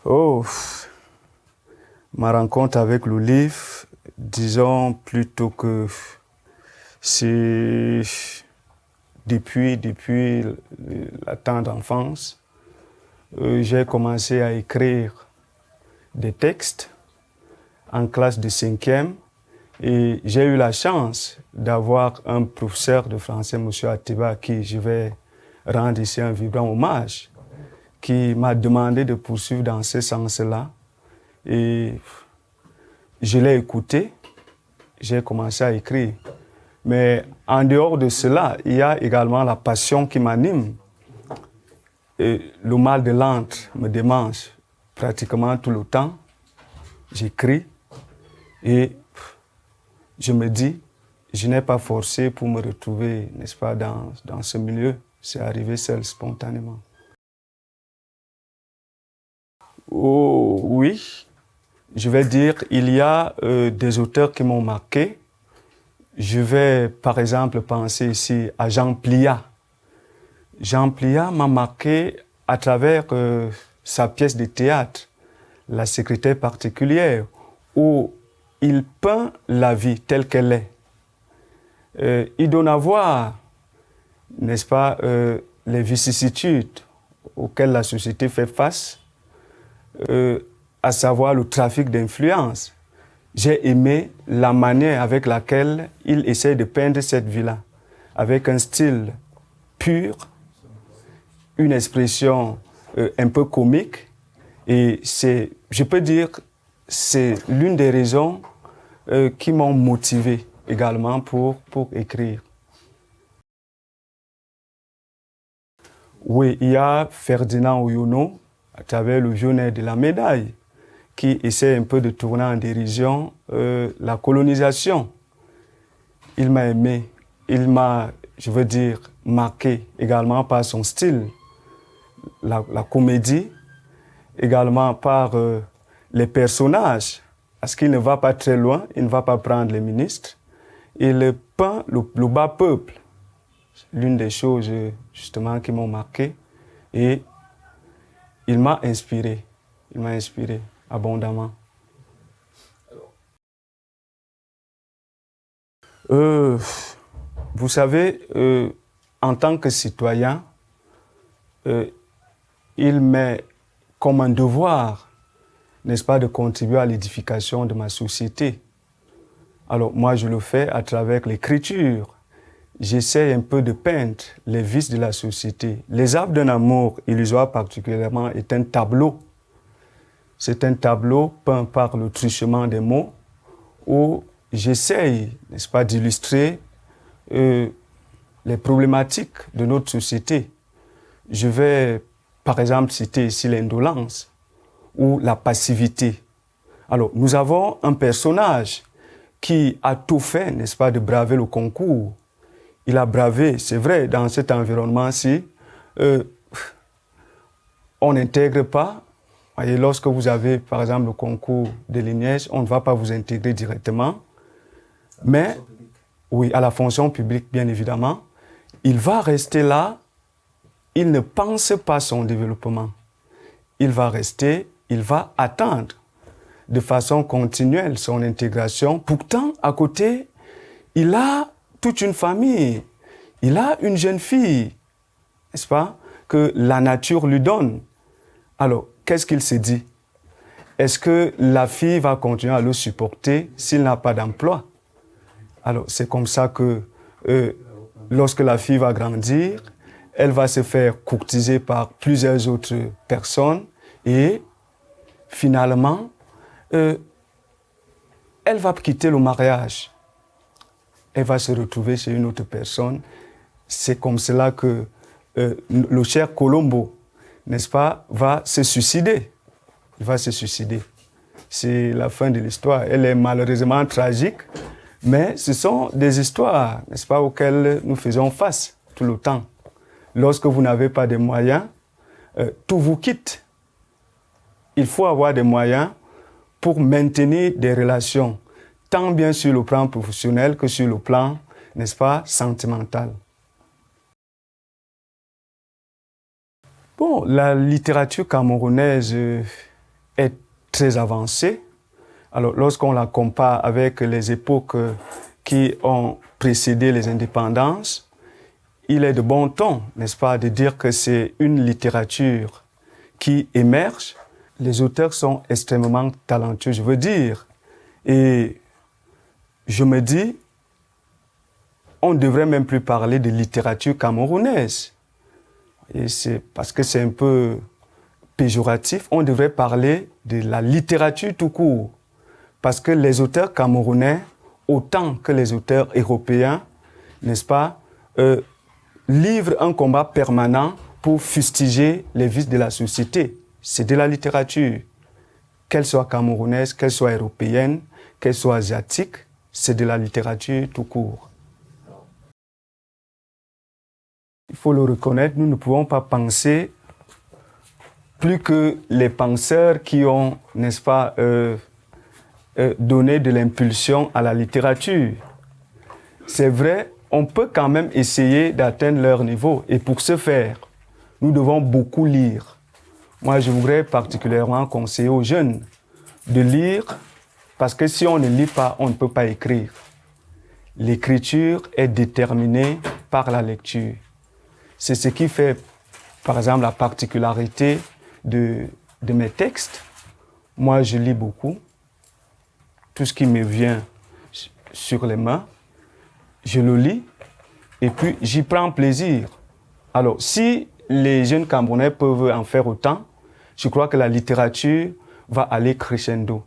Oh, ma rencontre avec le livre, disons plutôt que c'est depuis la tendre enfance, j'ai commencé à écrire des textes en classe de 5e et j'ai eu la chance d'avoir un professeur de français, M. Atiba, à qui je vais rendre ici un vibrant hommage, qui m'a demandé de poursuivre dans ce sens-là. Et je l'ai écouté, j'ai commencé à écrire. Mais en dehors de cela, il y a également la passion qui m'anime. Le mal de l'antre me démange pratiquement tout le temps. J'écris et je me dis, je n'ai pas forcé pour me retrouver, n'est-ce pas, dans ce milieu. C'est arrivé seul, spontanément. Oh, oui, je vais dire, il y a des auteurs qui m'ont marqué. Je vais, par exemple, penser ici à Jean Pliat. Jean Pliat m'a marqué à travers sa pièce de théâtre, La secrétaire particulière, où il peint la vie telle qu'elle est. Il donne à voir, n'est-ce pas, les vicissitudes auxquelles la société fait face, à savoir le trafic d'influence. J'ai aimé la manière avec laquelle il essaie de peindre cette vie-là, avec un style pur, une expression un peu comique, et je peux dire, c'est l'une des raisons qui m'ont motivé également pour écrire. Oui, il y a Ferdinand Oyono, à travers le vionnet de la médaille, qui essaie un peu de tourner en dérision la colonisation. Il m'a aimé, il m'a, je veux dire, marqué également par son style, la comédie, également par les personnages, parce qu'il ne va pas très loin, il ne va pas prendre les ministres. Il peint le bas peuple, l'une des choses justement qui m'ont marqué, et il m'a inspiré abondamment. Vous savez, en tant que citoyen, il m'est comme un devoir, n'est-ce pas, de contribuer à l'édification de ma société. Alors moi, je le fais à travers l'écriture. J'essaie un peu de peindre les vices de la société. Les arbres d'un amour illusoire particulièrement est un tableau. C'est un tableau peint par le truchement des mots où j'essaye, n'est-ce pas, d'illustrer les problématiques de notre société. Je vais, par exemple, citer ici l'indolence ou la passivité. Alors, nous avons un personnage qui a tout fait, n'est-ce pas, de braver le concours. Il a bravé, c'est vrai, dans cet environnement-ci, on n'intègre pas. Voyez, lorsque vous avez, par exemple, le concours de l'INES, on ne va pas vous intégrer directement. Mais, oui, à la fonction publique, bien évidemment, il va rester là, il ne pense pas son développement. Il va rester, il va attendre de façon continuelle son intégration. Pourtant, à côté, il a toute une famille, il a une jeune fille, n'est-ce pas, que la nature lui donne. Alors, qu'est-ce qu'il se dit? Est-ce que la fille va continuer à le supporter s'il n'a pas d'emploi? Alors, c'est comme ça que lorsque la fille va grandir, elle va se faire courtiser par plusieurs autres personnes et finalement, elle va quitter le mariage. Elle va se retrouver chez une autre personne. C'est comme cela que le cher Colombo, n'est-ce pas, va se suicider. Il va se suicider. C'est la fin de l'histoire. Elle est malheureusement tragique, mais ce sont des histoires, n'est-ce pas, auxquelles nous faisons face tout le temps. Lorsque vous n'avez pas de moyens, tout vous quitte. Il faut avoir des moyens pour maintenir des relations, tant bien sur le plan professionnel que sur le plan, n'est-ce pas, sentimental. Bon, la littérature camerounaise est très avancée. Alors, lorsqu'on la compare avec les époques qui ont précédé les indépendances, il est de bon ton, n'est-ce pas, de dire que c'est une littérature qui émerge. Les auteurs sont extrêmement talentueux, je veux dire. Et je me dis, on ne devrait même plus parler de littérature camerounaise. Et c'est parce que c'est un peu péjoratif. On devrait parler de la littérature tout court. Parce que les auteurs camerounais, autant que les auteurs européens, n'est-ce pas, livrent un combat permanent pour fustiger les vices de la société. C'est de la littérature. Qu'elle soit camerounaise, qu'elle soit européenne, qu'elle soit asiatique, c'est de la littérature tout court. Il faut le reconnaître, nous ne pouvons pas penser plus que les penseurs qui ont, n'est-ce pas, donné de l'impulsion à la littérature. C'est vrai, on peut quand même essayer d'atteindre leur niveau. Et pour ce faire, nous devons beaucoup lire. Moi, je voudrais particulièrement conseiller aux jeunes de lire, parce que si on ne lit pas, on ne peut pas écrire. L'écriture est déterminée par la lecture. C'est ce qui fait, par exemple, la particularité de mes textes. Moi, je lis beaucoup. Tout ce qui me vient sur les mains, je le lis et puis j'y prends plaisir. Alors, si les jeunes Camerounais peuvent en faire autant, je crois que la littérature va aller crescendo.